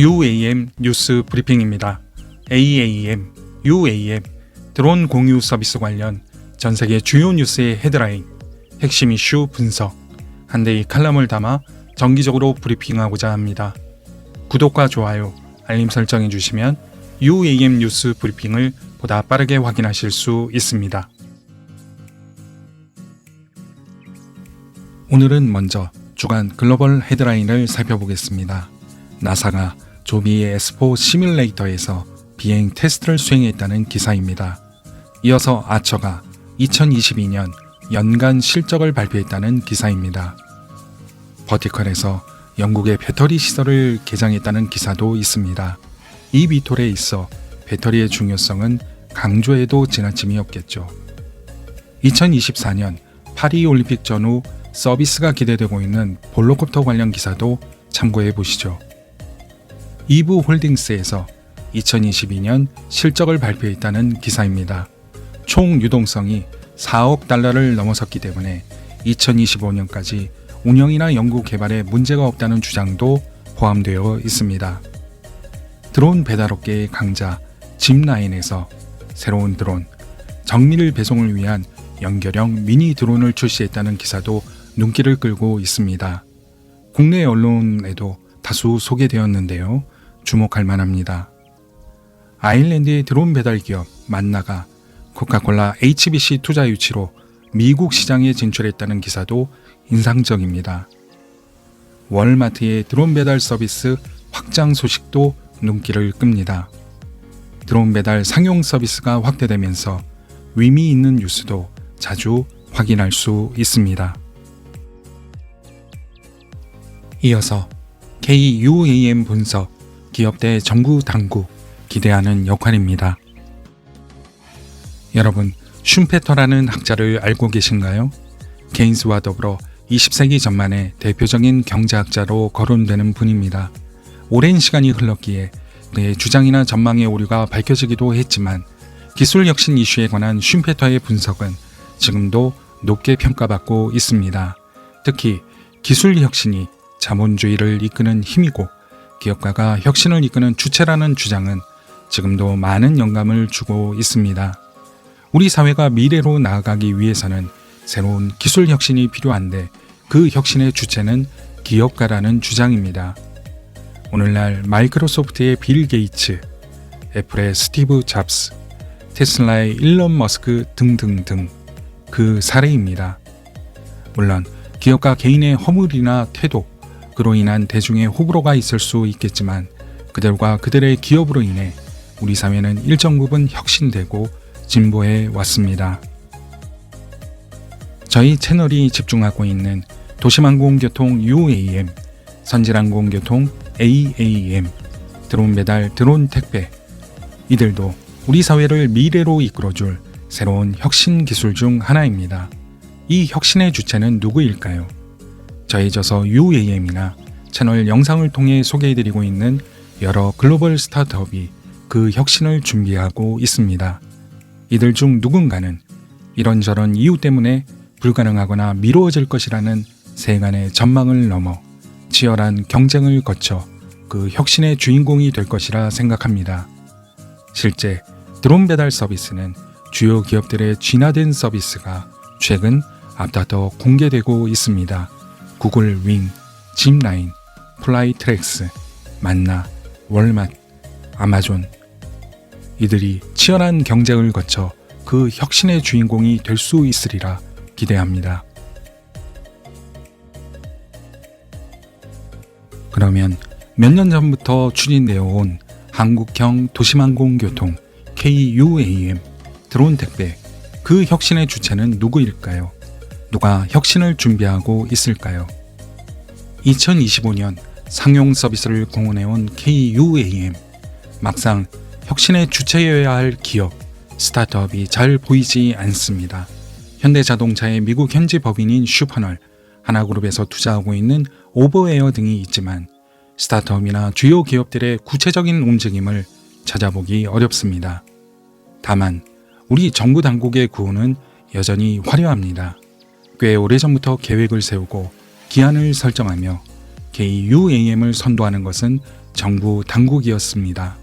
UAM 뉴스 브리핑입니다. AAM, UAM, 드론 공유 서비스 관련 전세계 주요 뉴스의 헤드라인, 핵심 이슈 분석, 한 대의 칼럼을 담아 정기적으로 브리핑하고자 합니다. 구독과 좋아요, 알림 설정해 주시면 UAM 뉴스 브리핑을 보다 빠르게 확인하실 수 있습니다. 오늘은 먼저 주간 글로벌 헤드라인을 살펴보겠습니다. 나사가 조비의 S4 시뮬레이터에서 비행 테스트를 수행했다는 기사입니다. 이어서 아처가 2022년 연간 실적을 발표했다는 기사입니다. 버티컬에서 영국의 배터리 시설을 개장했다는 기사도 있습니다. 이 비톨에 있어 배터리의 중요성은 강조해도 지나침이 없겠죠. 2024년 파리 올림픽 전후 서비스가 기대되고 있는 볼로콥터 관련 기사도 참고해 보시죠. 이브 홀딩스에서 2022년 실적을 발표했다는 기사입니다. 총 유동성이 4억 달러를 넘어섰기 때문에 2025년까지 운영이나 연구 개발에 문제가 없다는 주장도 포함되어 있습니다. 드론 배달업계의 강자 짚라인에서 새로운 드론, 정밀 배송을 위한 연결형 미니 드론을 출시했다는 기사도 눈길을 끌고 있습니다. 국내 언론에도 다수 소개되었는데요. 주목할 만합니다. 아일랜드의 드론 배달 기업 만나가 코카콜라 HBC 투자 유치로 미국 시장에 진출했다는 기사도 인상적입니다. 월마트의 드론 배달 서비스 확장 소식도 눈길을 끕니다. 드론 배달 상용 서비스가 확대되면서 의미 있는 뉴스도 자주 확인할 수 있습니다. 이어서 KUAM 분석, 기업 대 정부 당국 기대하는 역할입니다. 여러분, 슌페터라는 학자를 알고 계신가요? 케인스와 더불어 20세기 전반의 대표적인 경제학자로 거론되는 분입니다. 오랜 시간이 흘렀기에 그의 주장이나 전망의 오류가 밝혀지기도 했지만 기술 혁신 이슈에 관한 슌페터의 분석은 지금도 높게 평가받고 있습니다. 특히 기술 혁신이 자본주의를 이끄는 힘이고 기업가가 혁신을 이끄는 주체라는 주장은 지금도 많은 영감을 주고 있습니다. 우리 사회가 미래로 나아가기 위해서는 새로운 기술 혁신이 필요한데 그 혁신의 주체는 기업가라는 주장입니다. 오늘날 마이크로소프트의 빌 게이츠, 애플의 스티브 잡스, 테슬라의 일론 머스크 등등등 그 사례입니다. 물론 기업가 개인의 허물이나 태도, 그로 인한 대중의 호불호가 있을 수 있겠지만 그들과 그들의 기업으로 인해 우리 사회는 일정 부분 혁신되고 진보해 왔습니다. 저희 채널이 집중하고 있는 도심항공교통 UAM, 선진항공교통 AAM, 드론 배달, 드론 택배, 이들도 우리 사회를 미래로 이끌어줄 새로운 혁신 기술 중 하나입니다. 이 혁신의 주체는 누구일까요? 저희저서 UAM이나 채널 영상을 통해 소개해드리고 있는 여러 글로벌 스타트업이 그 혁신을 준비하고 있습니다. 이들 중 누군가는 이런저런 이유 때문에 불가능하거나 미루어질 것이라는 세간의 전망을 넘어 치열한 경쟁을 거쳐 그 혁신의 주인공이 될 것이라 생각합니다. 실제 드론 배달 서비스는 주요 기업들의 진화된 서비스가 최근 앞다퉈 공개되고 있습니다. 구글 윙, 짚라인, 플라이트랙스, 만나, 월마트, 아마존, 이들이 치열한 경쟁을 거쳐 그 혁신의 주인공이 될 수 있으리라 기대합니다. 그러면 몇 년 전부터 추진되어 온 한국형 도심항공교통 KUAM 드론 택배, 그 혁신의 주체는 누구일까요? 누가 혁신을 준비하고 있을까요? 2025년 상용 서비스를 공언해온 KUAM, 막상 혁신의 주체여야 할 기업, 스타트업이 잘 보이지 않습니다. 현대자동차의 미국 현지 법인인 슈퍼널, 하나그룹에서 투자하고 있는 오버에어 등이 있지만 스타트업이나 주요 기업들의 구체적인 움직임을 찾아보기 어렵습니다. 다만 우리 정부 당국의 구호는 여전히 화려합니다. 꽤 오래전부터 계획을 세우고 기한을 설정하며 KUAM을 선도하는 것은 정부 당국이었습니다.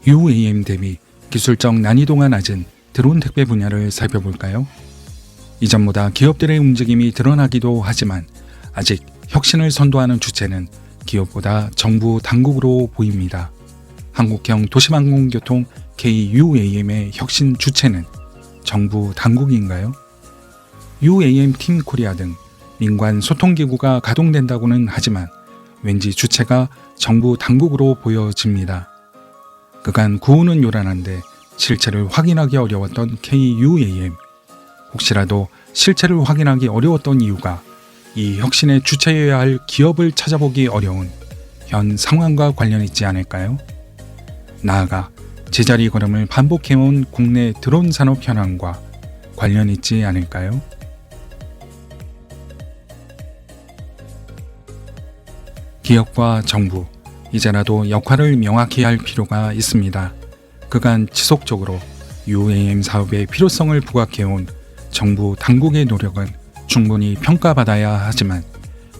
UAM 대비 기술적 난이도가 낮은 드론 택배 분야를 살펴볼까요? 이전보다 기업들의 움직임이 드러나기도 하지만 아직 혁신을 선도하는 주체는 기업보다 정부 당국으로 보입니다. 한국형 도시항공교통 KUAM의 혁신 주체는 정부 당국인가요? UAM 팀 코리아 등 민관 소통기구가 가동된다고는 하지만 왠지 주체가 정부 당국으로 보여집니다. 그간 구호는 요란한데 실체를 확인하기 어려웠던 KUAM. 혹시라도 실체를 확인하기 어려웠던 이유가 이 혁신의 주체여야 할 기업을 찾아보기 어려운 현 상황과 관련 있지 않을까요? 나아가 제자리 걸음을 반복해온 국내 드론 산업 현황과 관련 있지 않을까요? 기업과 정부, 이제라도 역할을 명확히 할 필요가 있습니다. 그간 지속적으로 UAM 사업의 필요성을 부각해온 정부 당국의 노력은 충분히 평가받아야 하지만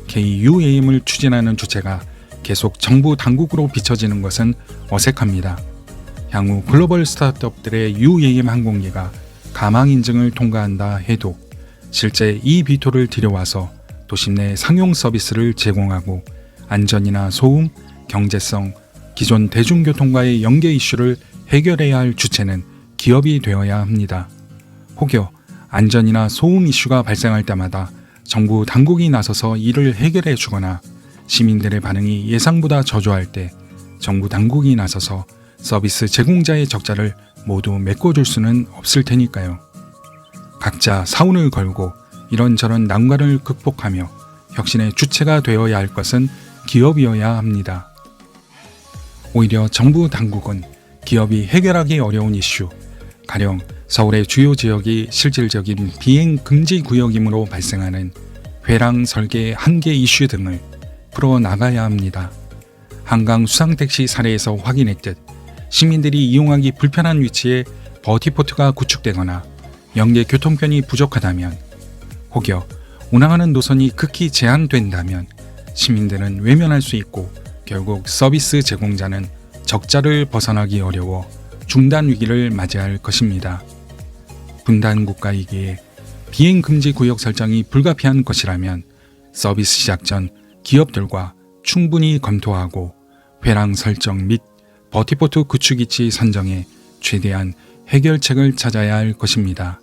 KUAM을 추진하는 주체가 계속 정부 당국으로 비춰지는 것은 어색합니다. 향후 글로벌 스타트업들의 UAM 항공기가 가망 인증을 통과한다 해도 실제 이 비토를 들여와서 도심 내 상용 서비스를 제공하고 안전이나 소음, 경제성, 기존 대중교통과의 연계 이슈를 해결해야 할 주체는 기업이 되어야 합니다. 혹여 안전이나 소음 이슈가 발생할 때마다 정부 당국이 나서서 이를 해결해 주거나 시민들의 반응이 예상보다 저조할 때 정부 당국이 나서서 서비스 제공자의 적자를 모두 메꿔줄 수는 없을 테니까요. 각자 사운을 걸고 이런저런 난관을 극복하며 혁신의 주체가 되어야 할 것은 기업이어야 합니다. 오히려 정부 당국은 기업이 해결하기 어려운 이슈, 가령 서울의 주요 지역이 실질적인 비행 금지 구역이므로 발생하는 회랑 설계 한계 이슈 등을 풀어나가야 합니다. 한강 수상택시 사례에서 확인했듯 시민들이 이용하기 불편한 위치에 버티포트가 구축되거나 연계 교통편이 부족하다면, 혹여 운항하는 노선이 극히 제한된다면 시민들은 외면할 수 있고 결국 서비스 제공자는 적자를 벗어나기 어려워 중단 위기를 맞이할 것입니다. 분단 국가이기에 비행 금지 구역 설정이 불가피한 것이라면 서비스 시작 전 기업들과 충분히 검토하고 회랑 설정 및 버티포트 구축 위치 선정에 최대한 해결책을 찾아야 할 것입니다.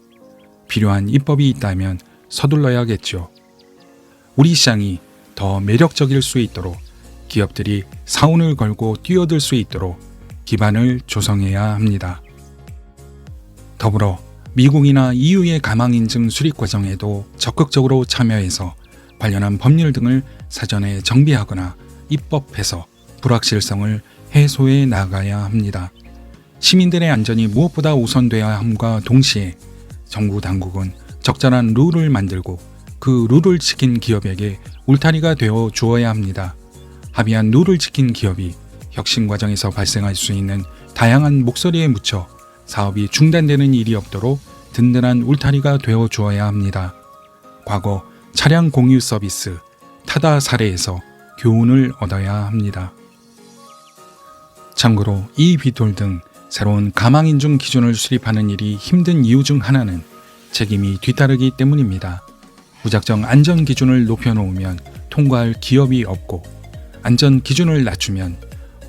필요한 입법이 있다면 서둘러야겠죠. 우리 시장이 더 매력적일 수 있도록 기업들이 사운을 걸고 뛰어들 수 있도록 기반을 조성해야 합니다. 더불어 미국이나 EU의 가망 인증 수립 과정에도 적극적으로 참여해서 관련한 법률 등을 사전에 정비하거나 입법해서 불확실성을 해소해 나가야 합니다. 시민들의 안전이 무엇보다 우선돼야 함과 동시에 정부 당국은 적절한 룰을 만들고 그 룰을 지킨 기업에게 울타리가 되어 주어야 합니다. 합의한 룰을 지킨 기업이 혁신 과정에서 발생할 수 있는 다양한 목소리에 묻혀 사업이 중단되는 일이 없도록 든든한 울타리가 되어 주어야 합니다. 과거 차량 공유 서비스 타다 사례에서 교훈을 얻어야 합니다. 참고로 이 비톨 등 새로운 가망인증 기준을 수립하는 일이 힘든 이유 중 하나는 책임이 뒤따르기 때문입니다. 무작정 안전 기준을 높여놓으면 통과할 기업이 없고, 안전 기준을 낮추면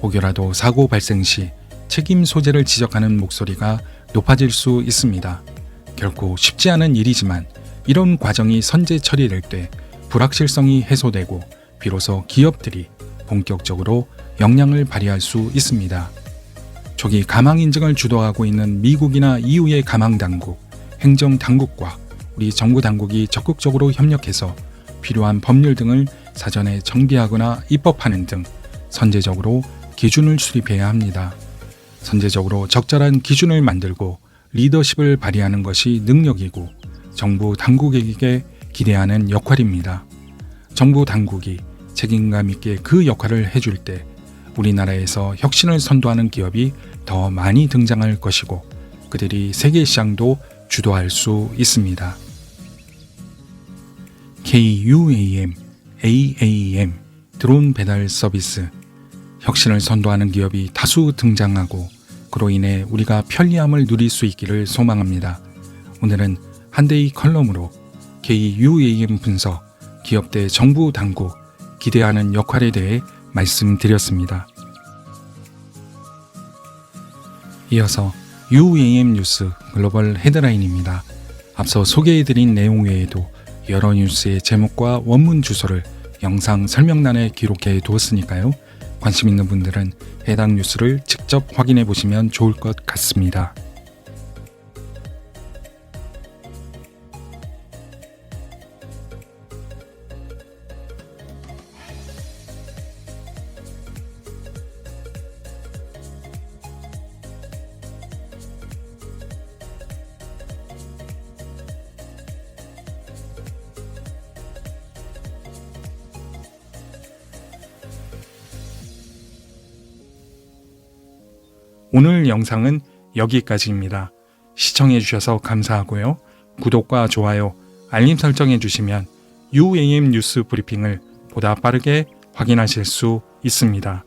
혹여라도 사고 발생 시 책임 소재를 지적하는 목소리가 높아질 수 있습니다. 결코 쉽지 않은 일이지만 이런 과정이 선제 처리될 때 불확실성이 해소되고 비로소 기업들이 본격적으로 역량을 발휘할 수 있습니다. 초기 가망 인증을 주도하고 있는 미국이나 EU의 가망 당국, 행정 당국과 우리 정부 당국이 적극적으로 협력해서 필요한 법률 등을 사전에 정비하거나 입법하는 등 선제적으로 기준을 수립해야 합니다. 선제적으로 적절한 기준을 만들고 리더십을 발휘하는 것이 능력이고 정부 당국에게 기대하는 역할입니다. 정부 당국이 책임감 있게 그 역할을 해줄 때 우리나라에서 혁신을 선도하는 기업이 더 많이 등장할 것이고, 그들이 세계 시장도 주도할 수 있습니다. KUAM, AAM 드론 배달 서비스 혁신을 선도하는 기업이 다수 등장하고 그로 인해 우리가 편리함을 누릴 수 있기를 소망합니다. 오늘은 한데이 컬럼으로 KUAM 분석, 기업 대 정부 당국, 기대하는 역할에 대해 말씀드렸습니다. 이어서 UAM 뉴스 글로벌 헤드라인입니다. 앞서 소개해드린 내용 외에도 여러 뉴스의 제목과 원문 주소를 영상 설명란에 기록해 두었으니까요. 관심 있는 분들은 해당 뉴스를 직접 확인해 보시면 좋을 것 같습니다. 오늘 영상은 여기까지입니다. 시청해주셔서 감사하고요. 구독과 좋아요, 알림 설정해주시면 UAM 뉴스 브리핑을 보다 빠르게 확인하실 수 있습니다.